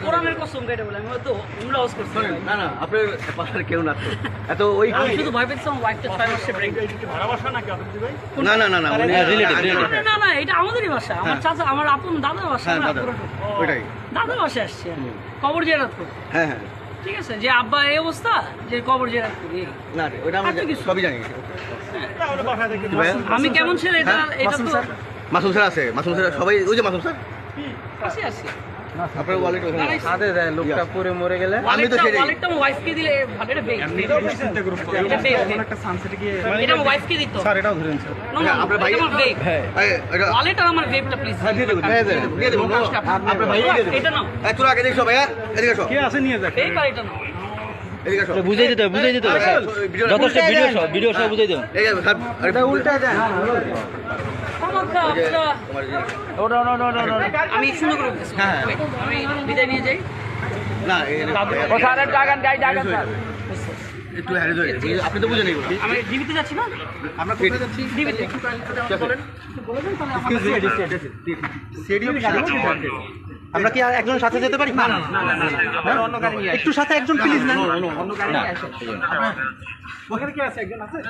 কোরআনের কসম কেটে বলে আমি হয়তো উমরা হাউস করছি না না আপনার পাশে কেউ না তো এত ওই আমি শুধু ভয় পেয়েছিলাম ওয়াইফটা 6 মাসে প্রেগন্যান্ট ভাড়া বাসা নাকি আপনাদের ভাই? না না না না না না এটা আমাদেরই বাসা আমার চাচা আমার আপন দাদার বাসা হ্যাঁ আমরা দাদা পুরো- ওইটাই দাদার বাসা আসছি আমি। কবর জিয়ারত করতে হ্যাঁ হ্যাঁ ঠিক আছে যে আব্বা এই অবস্থা যে কবর জিয়ারত করি না ওইটা আমরা আচ্ছা, কিছু। সবই জানি তাহলে বাসা থেকে আমি কেমন ছেলে এটা হ্যাঁ, এটা তো মাসুম স্যার আছে মাসুম স্যার সবাই ওই যে মাসুম স্যার আসি আসি আপনার ওয়ালেট ওখানে আছে। হাতে দেয় লোকটা পরে মরে গেলে আমি তো সেটাই ওয়ালেটটা আমার ওয়াইফকে দিলে ভালো এটা বেগ চিন্তা করুন এটা বেগ একটা সানসেটে গিয়ে এটা আমার ওয়াইফকে দিত স্যার এটাও ধরেন স্যার না না আপনার ভাই- এটা আমার বেগ এটা ওয়ালেট আর আমার বেগটা প্লিজ হ্যাঁ দিয়ে দেবো দিয়ে দেবো আপনার ভাই দিয়ে দেবো এটা নাও এই তোরা এদিকে সব ভাইয়া এদিকে সব কে আছে নিয়ে যাক এই পার এটা নাও এদিকে সব বুঝাই দিতে হবে স্যার যথেষ্ট ভিডিও সব বুঝাই দেবেন এই স্যার এটা উল্টা যায় আমাকে আপনারা ওটা আমি সুন্দর করে বলতেছি হ্যাঁ, আমি বিদায় নিয়ে যাই না স্যার একটু হ্যারিজ হয়ে গেছে আপনি তো বুঝে নেই আমি ডিবিতে যাচ্ছি না আমরা কোথায় যাচ্ছি ডিবিতে আমরা কি আর একজন সাথে যেতে পারি না একটু সাথে একজন প্লিজ না অন্য গাড়ি ওখানে কি আছে একজন আছে